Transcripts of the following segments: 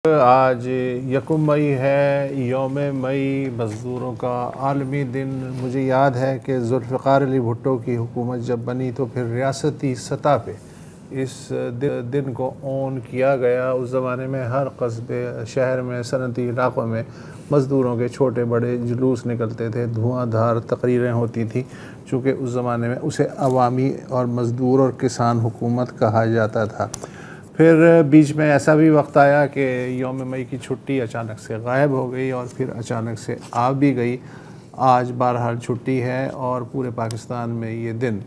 آج یکم مئی ہے، یوم مئی مزدوروں کا عالمی دن۔ مجھے یاد ہے کہ ذوالفقار علی بھٹو کی حکومت جب بنی تو پھر ریاستی سطح پہ اس دن کو اون کیا گیا۔ اس زمانے میں ہر قصبے، شہر میں، صنعتی علاقوں میں مزدوروں کے چھوٹے بڑے جلوس نکلتے تھے، دھواں دھار تقریریں ہوتی تھیں، چونکہ اس زمانے میں اسے عوامی اور مزدور اور کسان حکومت کہا جاتا تھا۔ پھر بیچ میں ایسا بھی وقت آیا کہ یوم مئی کی چھٹی اچانک سے غائب ہو گئی اور پھر اچانک سے آ بھی گئی۔ آج بہرحال چھٹی ہے اور پورے پاکستان میں یہ دن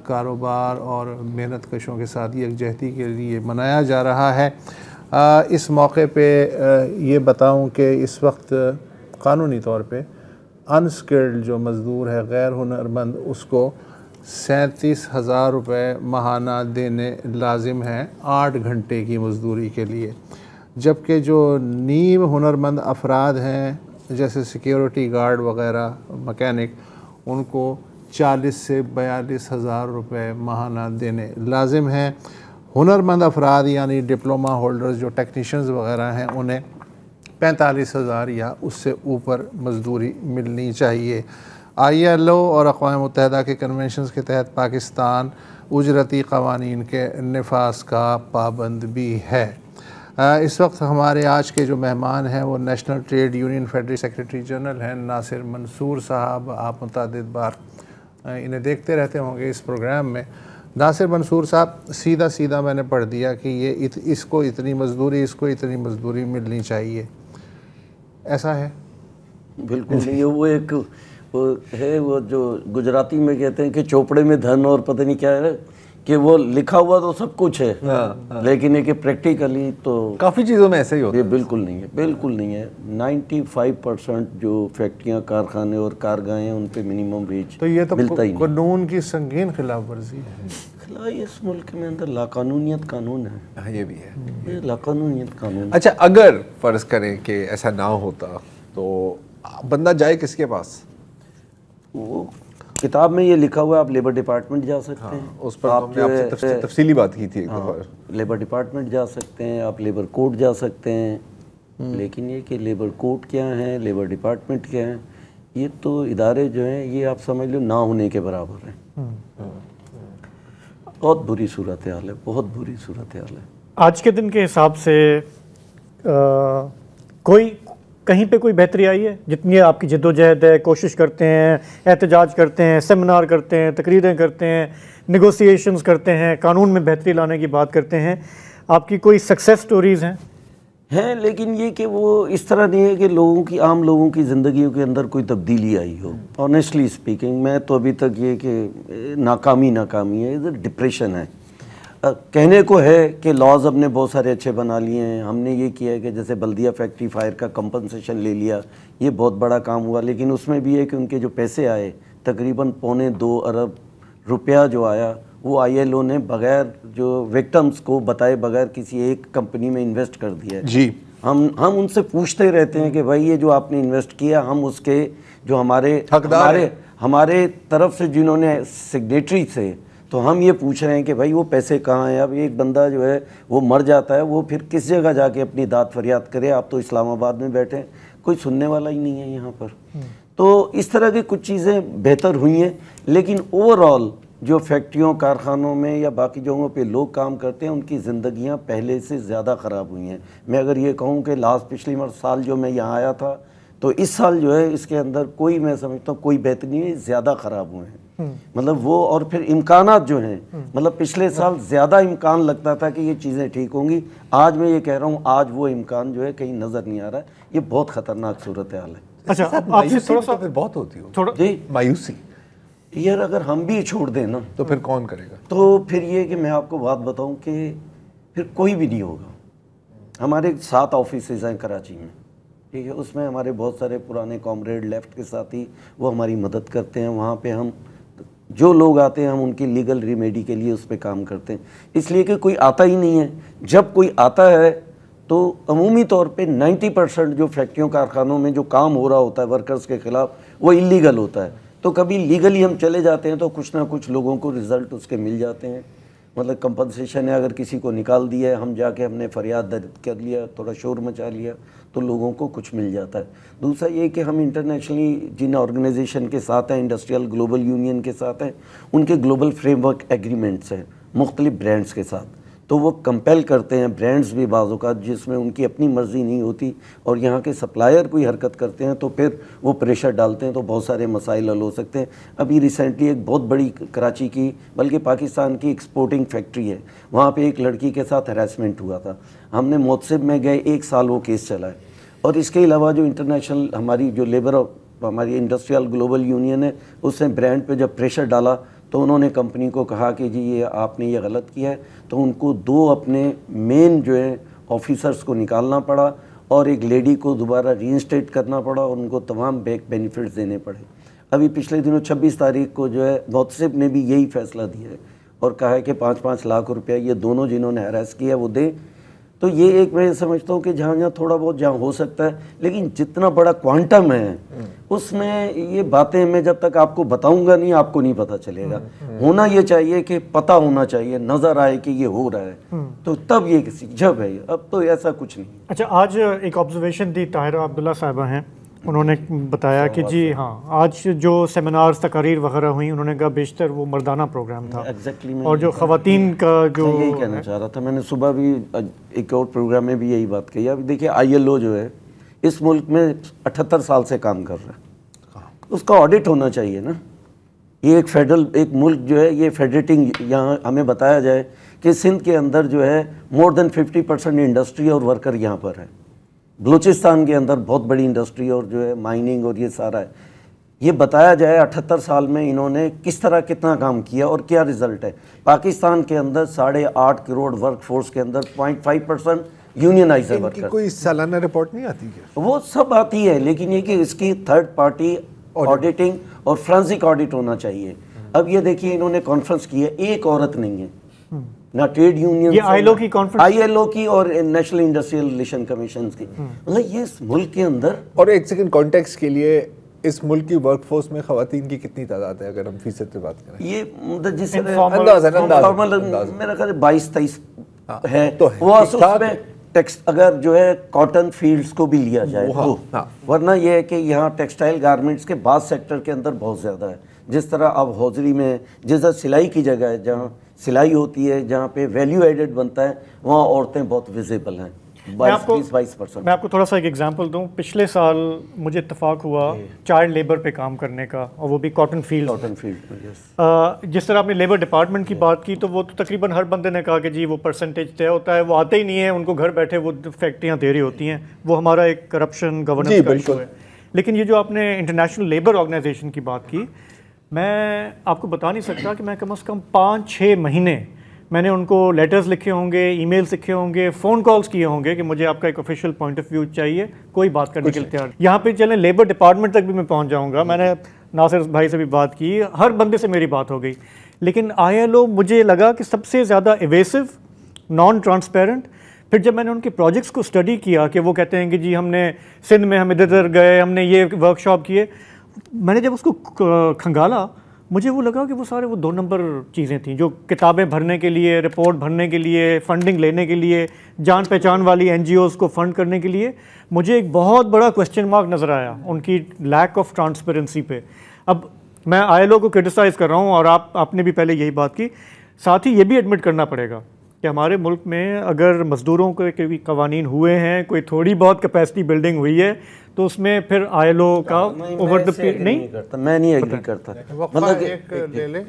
کاروبار اور محنت کشوں کے ساتھ یکجہتی کے لیے منایا جا رہا ہے۔ اس موقع پہ یہ بتاؤں کہ اس وقت قانونی طور پہ انسکلڈ جو مزدور ہے، غیر ہنرمند، اس کو 37,000 روپے ماہانہ دینے لازم ہیں 8 گھنٹے کی مزدوری کے لیے، جبکہ جو نیم ہنرمند افراد ہیں جیسے سیکیورٹی گارڈ وغیرہ، مکینک، ان کو 40 سے 42,000 روپے ماہانہ دینے لازم ہیں۔ ہنرمند افراد یعنی ڈپلومہ ہولڈرز جو ٹیکنیشنز وغیرہ ہیں، انہیں 45,000 یا اس سے اوپر مزدوری ملنی چاہیے۔ ILO اور اقوام متحدہ کے کنونشنز کے تحت پاکستان اجرتی قوانین کے نفاذ کا پابند بھی ہے۔ اس وقت ہمارے آج کے جو مہمان ہیں وہ national trade union federation secretary general ہیں ناصر منصور صاحب۔ آپ متعدد بار انہیں دیکھتے رہتے ہوں گے اس پروگرام میں۔ ناصر منصور صاحب، سیدھا میں نے پڑھ دیا کہ یہ اس کو اتنی مزدوری، اس کو اتنی مزدوری ملنی چاہیے، ایسا ہے؟ بالکل نہیں، وہ ایک وہ جو گجراتی میں کہتے ہیں کہ چوپڑے میں دھن اور پتہ نہیں کیا ہے، کہ وہ لکھا ہوا تو سب کچھ ہے، لیکن یہ کہ پریکٹیکلی تو کافی چیزوں میں ایسے ہی ہوتا ہے۔ یہ بالکل نہیں ہے، بالکل نہیں ہے۔ 95% جو فیکٹریاں، کارخانے اور کارگاہیں ہیں ان پہ منیمم ویج تو یہ تو ملتا ہی نہیں۔ قانون کی سنگین خلاف ورزی ہے۔ اس ملک میں اندر لاقانونیت قانون ہے، یہ بھی ہے، یہ لاقانونیت قانون۔ اچھا، اگر فرض کریں کہ ایسا نہ ہوتا تو بندہ جائے کس کے پاس؟ وہ کتاب میں یہ لکھا ہوا ہے، آپ لیبر ڈپارٹمنٹ جا سکتے ہیں، اس پر آپ سے تفصیلی بات کی تھی ایک دفعہ۔ لیبر ڈپارٹمنٹ جا سکتے ہیں، آپ لیبر کورٹ جا سکتے ہیں، لیکن یہ کہ لیبر کورٹ کیا ہیں، لیبر ڈپارٹمنٹ کیا ہیں، یہ تو ادارے جو ہیں یہ آپ سمجھ لو نہ ہونے کے برابر ہیں۔ بہت بری صورتحال ہے، بہت بری صورتحال ہے۔ آج کے دن کے حساب سے کہیں پہ کوئی بہتری آئی ہے؟ جتنی آپ کی جد و جہد ہے، کوشش کرتے ہیں، احتجاج کرتے ہیں، سیمینار کرتے ہیں، تقریریں کرتے ہیں، نیگوسیشنز کرتے ہیں، قانون میں بہتری لانے کی بات کرتے ہیں، آپ کی کوئی سکسیس سٹوریز ہیں؟ لیکن یہ کہ وہ اس طرح نہیں ہے کہ عام لوگوں کی زندگیوں کے اندر کوئی تبدیلی آئی ہو۔ آنیسٹلی اسپیکنگ، میں تو ابھی تک یہ کہ ناکامی ہے، ڈپریشن ہے۔ کہنے کو ہے کہ لاز ہم نے بہت سارے اچھے بنا لیے ہیں، ہم نے یہ کیا ہے کہ جیسے بلدیہ فیکٹری فائر کا کمپنسیشن لے لیا، یہ بہت بڑا کام ہوا، لیکن اس میں بھی ہے کہ ان کے جو پیسے آئے تقریباً 2.25 ارب روپیہ جو آیا، وہ ILO نے بغیر جو وکٹمز کو بتائے بغیر کسی ایک کمپنی میں انویسٹ کر دیا ہے۔ جی، ہم ان سے پوچھتے رہتے ہیں کہ بھائی یہ جو آپ نے انویسٹ کیا، ہم اس کے جو ہمارے طرف سے جنہوں نے سگنیٹری تھے، تو ہم یہ پوچھ رہے ہیں کہ بھائی وہ پیسے کہاں ہیں؟ اب ایک بندہ جو ہے وہ مر جاتا ہے، وہ پھر کس جگہ جا کے اپنی داد فریاد کرے؟ آپ تو اسلام آباد میں بیٹھے ہیں، کوئی سننے والا ہی نہیں ہے یہاں پر۔ تو اس طرح کی کچھ چیزیں بہتر ہوئی ہیں، لیکن اوورآل جو فیکٹریوں، کارخانوں میں یا باقی جگہوں پہ لوگ کام کرتے ہیں، ان کی زندگیاں پہلے سے زیادہ خراب ہوئی ہیں۔ میں اگر یہ کہوں کہ پچھلی سال جو میں یہاں آیا تھا، تو اس سال جو ہے اس کے اندر کوئی، میں سمجھتا ہوں کوئی بہتری نہیں ہے، زیادہ خراب ہوئے ہیں۔ مطلب وہ، اور پھر امکانات جو ہیں، مطلب پچھلے سال زیادہ امکان لگتا تھا کہ یہ چیزیں ٹھیک ہوں گی، آج میں یہ کہہ رہا ہوں آج وہ امکان جو ہے کہیں نظر نہیں آ رہا ہے۔ یہ بہت خطرناک صورتحال ہے۔ اچھا، مایوسی پھر بہت ہوتی ہو جی، مایوسی یار اگر ہم بھی چھوڑ دیں نا تو پھر کون کرے گا؟ تو پھر یہ کہ میں آپ کو بات بتاؤں کہ پھر کوئی بھی نہیں ہوگا۔ ہمارے 7 آفیسز ہیں کراچی میں، ٹھیک ہے، اس میں ہمارے بہت سارے پرانے کامریڈ لیفٹ کے ساتھی وہ ہماری مدد کرتے ہیں۔ وہاں پہ ہم جو لوگ آتے ہیں ہم ان کی لیگل ریمیڈی کے لیے اس پہ کام کرتے ہیں، اس لیے کہ کوئی آتا ہی نہیں ہے۔ جب کوئی آتا ہے تو عمومی طور پہ 90% جو فیکٹریوں کارخانوں میں جو کام ہو رہا ہوتا ہے ورکرز کے خلاف، وہ انلیگل ہوتا ہے۔ تو کبھی لیگلی ہم چلے جاتے ہیں تو کچھ نہ کچھ لوگوں کو رزلٹ اس کے مل جاتے ہیں، مطلب کمپنسیشن ہے، اگر کسی کو نکال دیا ہے، ہم جا کے ہم نے فریاد درج کر لیا، تھوڑا شور مچا لیا تو لوگوں کو کچھ مل جاتا ہے۔ دوسرا یہ کہ ہم انٹرنیشنلی جن آرگنائزیشن کے ساتھ ہیں، انڈسٹریل گلوبل یونین کے ساتھ ہیں، ان کے گلوبل فریم ورک ایگریمنٹس ہیں مختلف برانڈس کے ساتھ، تو وہ کمپیل کرتے ہیں برانڈز بھی بعض اوقات جس میں ان کی اپنی مرضی نہیں ہوتی اور یہاں کے سپلائر کوئی حرکت کرتے ہیں تو پھر وہ پریشر ڈالتے ہیں، تو بہت سارے مسائل حل ہو سکتے ہیں۔ ابھی ریسنٹلی ایک بہت بڑی کراچی کی بلکہ پاکستان کی ایکسپورٹنگ فیکٹری ہے، وہاں پہ ایک لڑکی کے ساتھ ہراسمنٹ ہوا تھا، ہم نے موتسب میں گئے، 1 سال وہ کیس چلا ہے۔ اور اس کے علاوہ جو انٹرنیشنل ہماری جو لیبر ہماری انڈسٹریل گلوبل یونین ہے، اس نے برانڈ پہ جب پریشر ڈالا تو انہوں نے کمپنی کو کہا کہ جی یہ آپ نے یہ غلط کیا ہے، تو ان کو 2 اپنے مین جو ہے آفیسرز کو نکالنا پڑا اور ایک لیڈی کو دوبارہ ری انسٹیٹ کرنا پڑا اور ان کو تمام بیک بینیفٹس دینے پڑے۔ ابھی پچھلے دنوں 26 تاریخ کو جو ہے موتسب نے بھی یہی فیصلہ دیا ہے اور کہا ہے کہ 5-5 لاکھ روپیہ یہ دونوں جنہوں نے ہراس کیا وہ دیں۔ تو یہ ایک میں سمجھتا ہوں کہ جہاں تھوڑا بہت جہاں ہو سکتا ہے، لیکن جتنا بڑا کوانٹم ہے اس میں یہ باتیں میں جب تک آپ کو بتاؤں گا نہیں، آپ کو نہیں پتہ چلے گا۔ ہونا یہ چاہیے کہ پتہ ہونا چاہیے، نظر آئے کہ یہ ہو رہا ہے تو تب یہ کسی جب ہے، اب تو ایسا کچھ نہیں۔ اچھا، آج ایک آبزرویشن دی طاہرہ عبداللہ صاحبہ ہیں، انہوں نے بتایا کہ جی ہاں آج جو سیمینارز تقاریر وغیرہ ہوئیں انہوں نے کہا بیشتر وہ مردانہ پروگرام تھا، اور جو خواتین کا جو یہی کہنا چاہ رہا تھا میں نے صبح بھی ایک اور پروگرام میں بھی یہی بات کہی۔ اب دیکھیے ILO جو ہے اس ملک میں 78 سال سے کام کر رہا ہے، اس کا آڈٹ ہونا چاہیے نا۔ یہ ایک فیڈرل ایک ملک جو ہے یہ فیڈریٹنگ، یہاں ہمیں بتایا جائے کہ سندھ کے اندر جو ہے more than 50% انڈسٹری اور ورکر یہاں پر ہے، بلوچستان کے اندر بہت بڑی انڈسٹری اور جو ہے مائننگ اور یہ سارا ہے۔ یہ بتایا جائے 78 سال میں انہوں نے کس طرح کتنا کام کیا اور کیا رزلٹ ہے۔ پاکستان کے اندر 8.5 کروڑ ورک فورس کے اندر 0.5% یونینائز ہے ورکر۔ کوئی سالانہ رپورٹ نہیں آتی کیا؟ وہ سب آتی ہے، لیکن یہ کہ اس کی تھرڈ پارٹی آڈیٹنگ اور فرانسک آڈٹ ہونا چاہیے۔ اب یہ دیکھیے انہوں نے کانفرنس کی ہے، ایک عورت نہیں ہے، نہ ٹریڈ یونین، یہ ILO کی کانفرنس، ILO کی اور نیشنل انڈسٹریل ریلیشن کمیشنز کی، مطلب یہ اس ملک کے اندر۔ اور ایک سیکنڈ کانٹیکسٹ کے لیے، اس ملک کی ورک فورس میں خواتین کی کتنی تعداد ہے اگر ہم فیصد پہ بات کریں؟ یہ جس میرا خیال 22-23 ہے، وہ اس میں ٹیکسٹ اگر جو ہے کاٹن فیلڈز کو بھی لیا جائے تو، ورنہ یہ ہے کہ یہاں ٹیکسٹائل گارمنٹس کے بعض سیکٹر کے اندر بہت زیادہ ہے۔ جس طرح اب ہوزری میں جس طرح سلائی کی جگہ ہے، جہاں سلائی ہوتی ہے، جہاں پہ ویلیو ایڈڈ بنتا ہے، وہاں عورتیں بہت ویزیبل ہیں، 22%۔ میں آپ کو تھوڑا سا ایک ایگزامپل دوں، پچھلے سال مجھے اتفاق ہوا چائلڈ لیبر پہ کام کرنے کا، اور وہ بھی کاٹن فیلڈ میں۔ جس طرح آپ نے لیبر ڈپارٹمنٹ کی بات کی تو وہ تو تقریباً ہر بندے نے کہا کہ جی وہ پرسنٹیج طے ہوتا ہے، وہ آتے ہی نہیں ہیں، ان کو گھر بیٹھے وہ فیکٹریاں دے رہی ہوتی ہیں، وہ ہمارا ایک کرپشن گورننس کا ایشو ہے۔ لیکن یہ جو آپ نے انٹرنیشنل لیبر آرگنائزیشن کی بات کی، میں آپ کو بتا نہیں سکتا کہ میں کم از کم 5-6 مہینے میں نے ان کو لیٹرز لکھے ہوں گے، ای میلز لکھے ہوں گے، فون کالز کیے ہوں گے کہ مجھے آپ کا ایک آفیشیل پوائنٹ آف ویو چاہیے، کوئی بات کرنے کے لیے تیار۔ یہاں پہ چلیں لیبر ڈپارٹمنٹ تک بھی میں پہنچ جاؤں گا، میں نے ناصر بھائی سے بھی بات کی، ہر بندے سے میری بات ہو گئی، لیکن ILO مجھے لگا کہ سب سے زیادہ ایویسو، نان ٹرانسپیرنٹ۔ پھر جب میں نے ان کے پروجیکٹس کو اسٹڈی کیا کہ وہ کہتے ہیں کہ جی ہم نے سندھ میں ہم ادھر ادھر گئے، ہم نے یہ ورک شاپ کیے، میں نے جب اس کو کھنگالا مجھے وہ لگا کہ وہ سارے وہ 2 نمبر چیزیں تھیں، جو کتابیں بھرنے کے لیے، رپورٹ بھرنے کے لیے، فنڈنگ لینے کے لیے، جان پہچان والی NGOs کو فنڈ کرنے کے لیے۔ مجھے ایک بہت بڑا کوسچن مارک نظر آیا ان کی لیک آف ٹرانسپیرنسی پہ۔ اب میں ILO کو کرٹیسائز کر رہا ہوں اور آپ نے بھی پہلے یہی بات کی، ساتھ ہی یہ بھی ایڈمٹ کرنا پڑے گا کہ ہمارے ملک میں اگر مزدوروں کے بھی قوانین ہوئے ہیں، کوئی تھوڑی بہت کیپیسٹی بلڈنگ ہوئی ہے تو اس میں پھر ILO کا اوور دا نہیں کرتا، میں نہیں ایگری کرتا۔ وقفہ ایک لے لیں،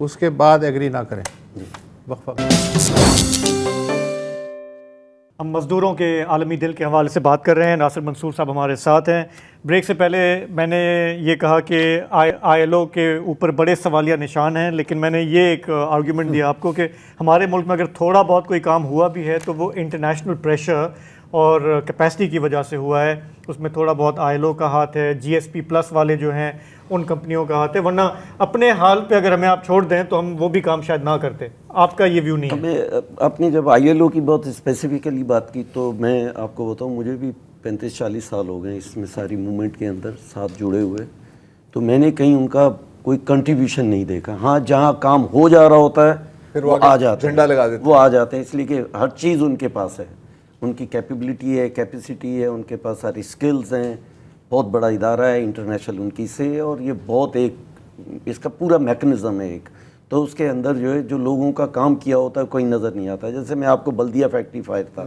اس کے بعد ایگری نہ کریں، وقفہ۔ ہم مزدوروں کے عالمی دل کے حوالے سے بات کر رہے ہیں، ناصر منصور صاحب ہمارے ساتھ ہیں۔ بریک سے پہلے میں نے یہ کہا کہ ILO کے اوپر بڑے سوالیہ نشان ہیں، لیکن میں نے یہ ایک آرگیومنٹ دیا آپ کو کہ ہمارے ملک میں اگر تھوڑا بہت کوئی کام ہوا بھی ہے تو وہ انٹرنیشنل پریشر اور کیپیسٹی کی وجہ سے ہوا ہے، اس میں تھوڑا بہت ILO کا ہاتھ ہے، GSP+ والے جو ہیں ان کمپنیوں کا ہاتھ ہے، ورنہ اپنے حال پہ اگر ہمیں آپ چھوڑ دیں تو ہم وہ بھی کام شاید نہ کرتے۔ آپ کا یہ ویو نہیں ہے؟ ہمیں اپنی جب ILO کی بہت اسپیسیفکلی بات کی تو میں آپ کو بتاؤں مجھے بھی 35-40 سال ہو گئے اس میں ساری موومنٹ کے اندر ساتھ جڑے ہوئے، تو میں نے کہیں ان کا کوئی کنٹریبیوشن نہیں دیکھا۔ ہاں جہاں کام ہو جا رہا ہوتا ہے پھر وہ آ جاتے جھنڈا لگا دیتے وہ آ جاتے ہیں، اس لیے کہ ہر چیز ان کے پاس ہے، ان کی کیپیبلٹی ہے، کیپیسٹی ہے، ان کے پاس ساری سکلز ہیں، بہت بڑا ادارہ ہے انٹرنیشنل ان کی سے، اور یہ بہت ایک اس کا پورا میکنزم ہے ایک، تو اس کے اندر جو ہے جو لوگوں کا کام کیا ہوتا ہے کوئی نظر نہیں آتا. جیسے میں آپ کو بلدیہ فیکٹری فائر تھا،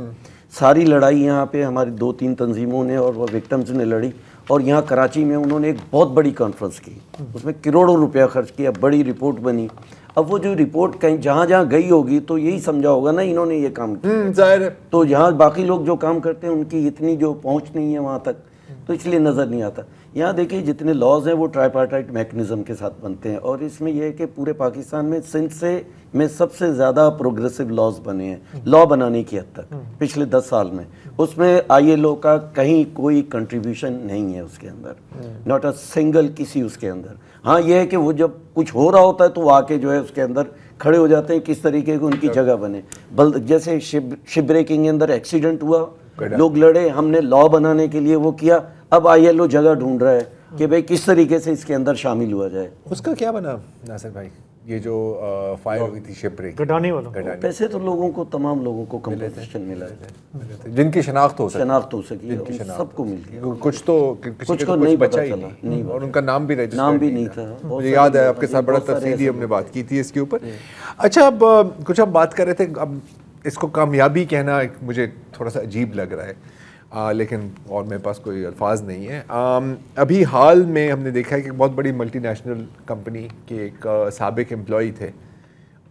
ساری لڑائی یہاں پہ ہماری 2-3 تنظیموں نے اور وہ وکٹمز نے لڑی، اور یہاں کراچی میں انہوں نے ایک بہت بڑی کانفرنس کی، اس میں کروڑوں روپیہ خرچ کیا، بڑی رپورٹ بنی. اب وہ جو رپورٹ کہیں جہاں جہاں گئی ہوگی تو یہی سمجھا ہوگا نا انہوں نے یہ کام کیا، ظاہر ہے. تو یہاں باقی لوگ جو کام کرتے ہیں ان کی اتنی جو پہنچ نہیں ہے وہاں تک، تو اس لیے نظر نہیں آتا. یہاں دیکھیے جتنے لاز ہیں وہ ٹرائیپارٹائٹ میکنزم کے ساتھ بنتے ہیں، اور اس میں یہ ہے کہ پورے پاکستان میں سندھ میں سب سے زیادہ پروگریسو لاز بنے ہیں لا بنانے کی حد تک پچھلے 10 سال میں. اس میں ILO کا کہیں کوئی کنٹریبیوشن نہیں ہے اس کے اندر، ناٹ اے سنگل کسی اس کے اندر. ہاں یہ ہے کہ وہ جب کچھ ہو رہا ہوتا ہے تو وہ آ کے جو ہے اس کے اندر کھڑے ہو جاتے ہیں کس طریقے کو ان کی جگہ بنے. جیسے شپ بریکنگ کے اندر ایکسیڈنٹ ہوا، لوگ لڑے، ہم نے لا بنانے کے لیے وہ کیا، اب ILO جگہ ڈھونڈ رہا ہے کہ بھئی کس طریقے سے اس کے اندر شامل ہوا جائے. اس کا کیا بنا ناصر بھائی، یہ جو فائر ہوئی تھی شپ بریک، گڈانی والا پیسے تو لوگوں کو تمام لوگوں کو کمپنسیشن ملا ہے، جن کی شناخت ہو سکی سب کو مل گیا. کچھ تو کچھ کو نہیں بچا پتا ہی چلا، نہیں، اور ان کا نام بھی نہیں تھا. مجھے یاد ہے آپ کے ساتھ بڑا تفصیلی ہم نے بات کی تھی اس کے اوپر. اچھا اب کچھ ہم بات کر رہے تھے، اب اس کو کامیابی کہنا مجھے تھوڑا سا عجیب لگ رہا ہے، لیکن اور میرے پاس کوئی الفاظ نہیں ہے. ابھی حال میں ہم نے دیکھا ہے کہ بہت بڑی ملٹی نیشنل کمپنی کے ایک سابق امپلائی تھے،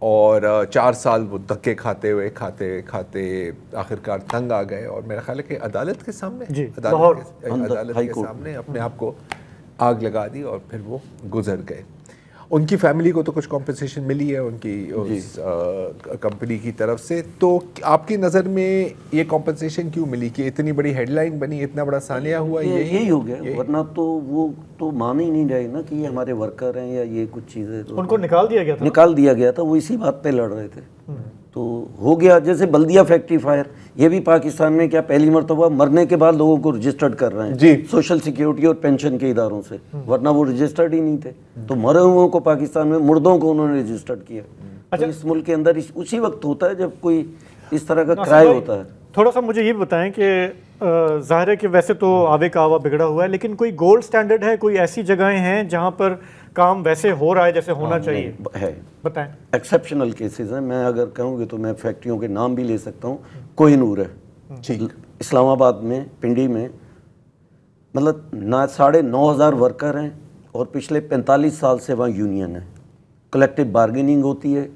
اور 4 سال وہ دھکے کھاتے ہوئے کھاتے آخرکار تنگ آ گئے، اور میرا خیال ہے کہ عدالت کے سامنے اپنے آپ کو آگ لگا دی اور پھر وہ گزر گئے. ان کی فیملی کو تو کچھ کمپنسیشن ملی ہے ان کی اس کمپنی کی طرف سے، تو آپ کی نظر میں یہ کمپنسیشن کیوں ملی کہ اتنی بڑی ہیڈ لائن بنی، اتنا بڑا سانیہ ہوا؟ یہی ہو گیا، ورنہ تو وہ تو مان ہی نہیں رہے نا کہ یہ ہمارے ورکر ہیں یا یہ کچھ چیزیں. ان کو نکال دیا گیا تھا، وہ اسی بات پہ لڑ رہے تھے تو ہو گیا. جیسے بلدیہ فیکٹری فائر، یہ بھی پاکستان میں کیا پہلی مرتبہ مرنے کے بعد لوگوں کو رجسٹرڈ کر رہے ہیں سوشل سیکیورٹی اور پینشن کے اداروں سے، ورنہ وہ رجسٹرڈ ہی نہیں تھے. تو مرے ہوئوں کو پاکستان میں مردوں کو انہوں نے رجسٹرڈ کیا. اس ملک کے اندر اسی وقت ہوتا ہے جب کوئی اس طرح کا کرائم ہوتا ہے. تھوڑا سا مجھے یہ بتائیں کہ ظاہر ہے کہ ویسے تو آوے کا آوا بگڑا ہوا ہے، لیکن کوئی گولڈ سٹینڈرڈ ہے، کوئی ایسی جگہیں ہیں جہاں پر کام ویسے ہو رہا ہے جیسے ہونا چاہیے؟ ہے، بتائیں. ایکسیپشنل کیسز ہیں، میں اگر کہوں گی تو میں فیکٹریوں کے نام بھی لے سکتا ہوں. کوہ نور ہے اسلام آباد میں، پنڈی میں، مطلب 9,500 ورکر ہیں، اور پچھلے 45 سال سے وہاں یونین ہے، کلیکٹیو بارگیننگ ہوتی ہے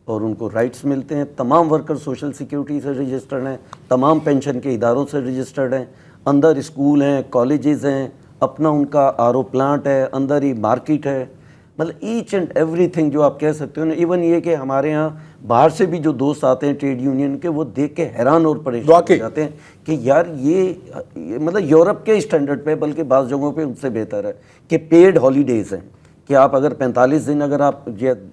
اور ان کو رائٹس ملتے ہیں. تمام ورکر سوشل سیکیورٹی سے رجسٹرڈ ہیں، تمام پینشن کے اداروں سے رجسٹرڈ ہیں، اندر اسکول ہیں، کالجز ہیں، اپنا ان کا RO پلانٹ ہے، اندر ہی مارکیٹ ہے. مطلب ایچ اینڈ ایوری تھنگ جو آپ کہہ سکتے ہو نا. ایون یہ کہ ہمارے ہاں باہر سے بھی جو دوست آتے ہیں ٹریڈ یونین کے، وہ دیکھ کے حیران اور پریشان ہو جاتے ہیں کہ یار یہ مطلب یورپ کے اسٹینڈرڈ پہ، بلکہ بعض جگہوں پہ ان سے بہتر ہے کہ پیڈ ہالیڈیز ہیں، کہ آپ اگر 45 دن، اگر آپ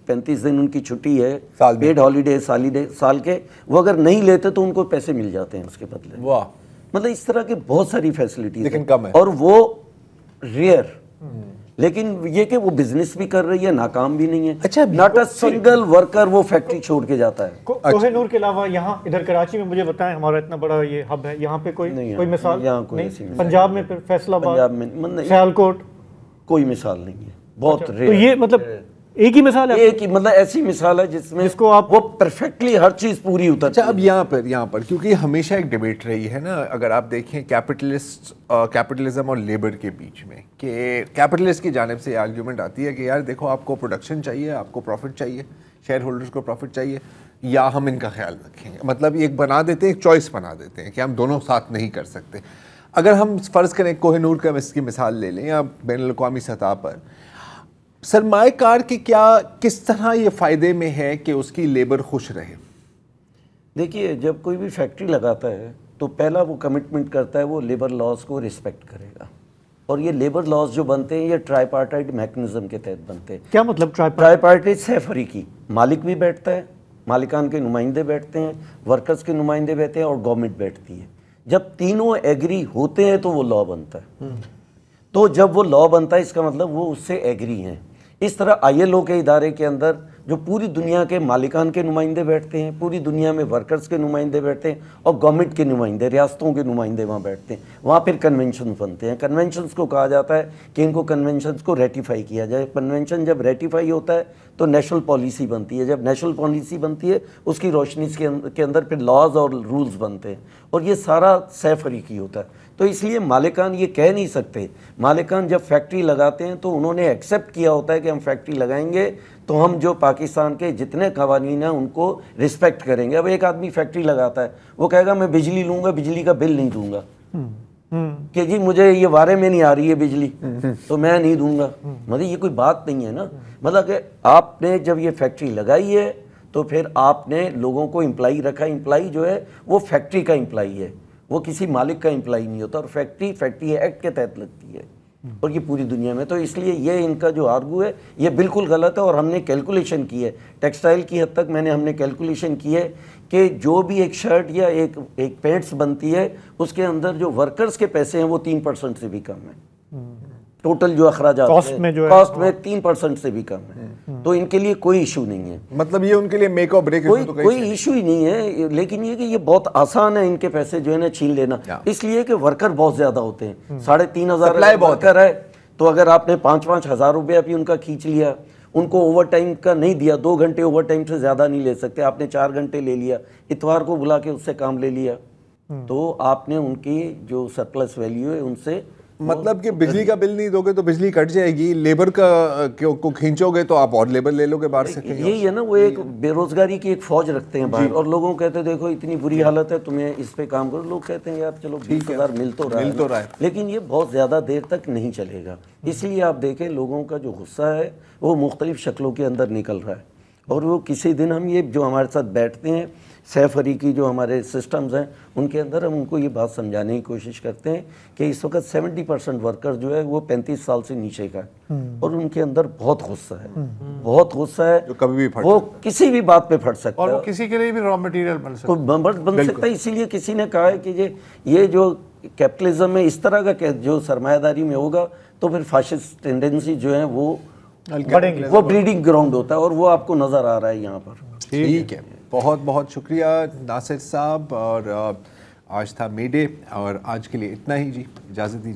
35 دن ان کی چھٹی ہے، پیڈ ہالیڈیز سال کے، وہ اگر نہیں لیتے تو ان کو پیسے مل جاتے ہیں اس کے بدلے. واہ، مطلب اس طرح کی بہت ساری فیسلٹیز ہیں، اور وہ ریئر. لیکن یہ کہ وہ بزنس بھی کر رہی ہے، ناکام بھی نہیں ہے. اچھا، ناٹ اے سنگل ورکر وہ فیکٹری چھوڑ کے جاتا ہے. کوہ نور کے علاوہ یہاں ادھر کراچی میں مجھے بتائیں، ہمارا اتنا بڑا یہ ہب ہے، یہاں پہ کوئی مثال؟ یہاں کوئی نہیں. پنجاب میں فیصل آباد، سیالکوٹ، کوئی مثال نہیں ہے، بہت ریئر. تو یہ مطلب ایک ہی مثال ہے، ایک ہی مطلب ایسی مثال ہے جس میں کو آپ وہ پرفیکٹلی ہر چیز پوری اترتی ہے. اب یہاں پر کیونکہ ہمیشہ ایک ڈیبیٹ رہی ہے نا، اگر آپ دیکھیں کیپٹلزم اور لیبر کے بیچ میں، کہ کیپٹلسٹ کی جانب سے آرگیومنٹ آتی ہے کہ یار دیکھو، آپ کو پروڈکشن چاہیے، آپ کو پروفٹ چاہیے، شیئر ہولڈرز کو پروفٹ چاہیے، یا ہم ان کا خیال رکھیں گے. مطلب ایک بنا دیتے ہیں، ایک چوائس بنا دیتے ہیں کہ ہم دونوں ساتھ نہیں کر سکتے. اگر ہم فرض کریں کوہ نور کا اس کی مثال لے لیں، یا بین الاقوامی سطح پر سرمایہ کار کی کس طرح یہ فائدے میں ہے کہ اس کی لیبر خوش رہے؟ دیکھیے، جب کوئی بھی فیکٹری لگاتا ہے تو پہلا وہ کمٹمنٹ کرتا ہے وہ لیبر لاز کو رسپیکٹ کرے گا. اور یہ لیبر لاز جو بنتے ہیں یہ ٹرائیپارٹائٹ میکنزم کے تحت بنتے ہیں. کیا مطلب ٹرائیپارٹائٹ؟ سے فریقی، مالک بھی بیٹھتا ہے، مالکان کے نمائندے بیٹھتے ہیں، ورکرز کے نمائندے بیٹھتے ہیں، اور گورنمنٹ بیٹھتی ہے. جب تینوں ایگری ہوتے ہیں تو وہ لا بنتا ہے. تو جب وہ لا بنتا ہے اس کا مطلب وہ اس سے ایگری ہیں. اس طرح ILO کے ادارے کے اندر جو پوری دنیا کے مالکان کے نمائندے بیٹھتے ہیں, پوری دنیا میں ورکرز کے نمائندے بیٹھتے ہیں, اور گورنمنٹ کے نمائندے, ریاستوں کے نمائندے وہاں بیٹھتے ہیں. وہاں پھر کنونشن بنتے ہیں. کنونشنز کو کہا جاتا ہے کہ ان کو کنونشنز کو ریٹیفائی کیا جائے. کنونشن جب ریٹیفائی ہوتا ہے تو نیشنل پالیسی بنتی ہے. جب نیشنل پالیسی بنتی ہے اس کی روشنی کے اندر پھر لاز اور رولز بنتے ہیں, اور یہ سارا سہ فریقی ہوتا ہے. تو اس لیے مالکان یہ کہہ نہیں سکتے. مالکان جب فیکٹری لگاتے ہیں تو انہوں نے ایکسیپٹ کیا ہوتا ہے کہ ہم فیکٹری لگائیں گے تو ہم جو پاکستان کے جتنے قوانین ہیں ان کو رسپیکٹ کریں گے. اب ایک آدمی فیکٹری لگاتا ہے, وہ کہے گا میں بجلی لوں گا, بجلی کا بل نہیں دوں گا, کہ جی مجھے یہ وارے میں نہیں آ رہی ہے بجلی تو میں نہیں دوں گا. مطلب یہ کوئی بات نہیں ہے نا. مطلب کہ آپ نے جب یہ فیکٹری لگائی ہے تو پھر آپ نے لوگوں کو امپلائی رکھا. امپلائی جو ہے وہ فیکٹری کا امپلائی ہے, وہ کسی مالک کا امپلائی نہیں ہوتا. اور فیکٹری ایکٹ کے تحت لگتی ہے, اور یہ پوری دنیا میں. تو اس لیے یہ ان کا جو آرگو ہے یہ بالکل غلط ہے. اور ہم نے کیلکولیشن کی ہے, ٹیکسٹائل کی حد تک ہم نے کیلکولیشن کی ہے کہ جو بھی ایک شرٹ یا ایک پینٹس بنتی ہے اس کے اندر جو ورکرز کے پیسے ہیں وہ 3% سے بھی کم ہیں. ٹوٹل جو اخراجات کاسٹ میں 3% سے بھی کم ہے. تو ان کے لیے کوئی ایشو نہیں ہے. مطلب یہ ان کے لیے میک اور بریک کوئی ایشو ہی نہیں ہے. لیکن یہ کہ یہ بہت آسان ہے ان کے پیسے جو ہے نا چھین لینا, اس لیے کہ ورکر بہت زیادہ ہوتے ہیں. 3,500 ورکر ہے تو اگر آپ نے 5,000 روپیہ بھی ان کا کھینچ لیا, ان کو اوور ٹائم کا نہیں دیا, 2 گھنٹے اوور ٹائم سے زیادہ نہیں لے سکتے, آپ نے 4 گھنٹے لے لیا, اتوار کو بلا کے اس سے کام لے لیا, تو آپ نے ان کی جو سرپلس ویلیو ہے ان سے, مطلب کہ بجلی کا بل نہیں دو گے تو بجلی کٹ جائے گی, لیبر کا کو کھینچو گے تو آپ اور لیبر لے لو گے باہر سے. یہی ہے نا, وہ ایک بے روزگاری کی ایک فوج رکھتے ہیں باہر, اور لوگوں کو کہتے ہیں دیکھو اتنی بری حالت ہے تمہیں اس پہ کام کرو. لوگ کہتے ہیں یار چلو 20,000 مل تو رہا ہے, لیکن یہ بہت زیادہ دیر تک نہیں چلے گا. اس لیے آپ دیکھیں لوگوں کا جو غصہ ہے وہ مختلف شکلوں کے اندر نکل رہا ہے. اور وہ کسی دن ہم یہ جو ہمارے ساتھ بیٹھتے ہیں سہ فریقی جو ہمارے سسٹمز ہیں ان کے اندر ہم ان کو یہ بات سمجھانے کی کوشش کرتے ہیں کہ اس وقت 70% ورکر جو ہے وہ 35 سال سے نیچے کا ہے, اور ان کے اندر بہت غصہ ہے, بہت غصہ ہے, جو کبھی بھی وہ کسی بھی بات پہ پھٹ سکتا ہے, اور وہ کسی کے لیے بھی را مٹیریل بن سکتا ہے. اسی لیے کسی نے کہا ہے کہ یہ جو کیپٹلزم میں اس طرح کا جو سرمایہ داری میں ہوگا تو پھر فاشسٹ ٹینڈنسی جو ہے وہ بریڈنگ گراؤنڈ ہوتا ہے, اور وہ آپ کو نظر آ رہا ہے یہاں پر. ٹھیک ہے, بہت بہت شکریہ ناصر صاحب. اور آج تھا مے ڈے, اور آج کے لیے اتنا ہی. جی اجازت دیجیے.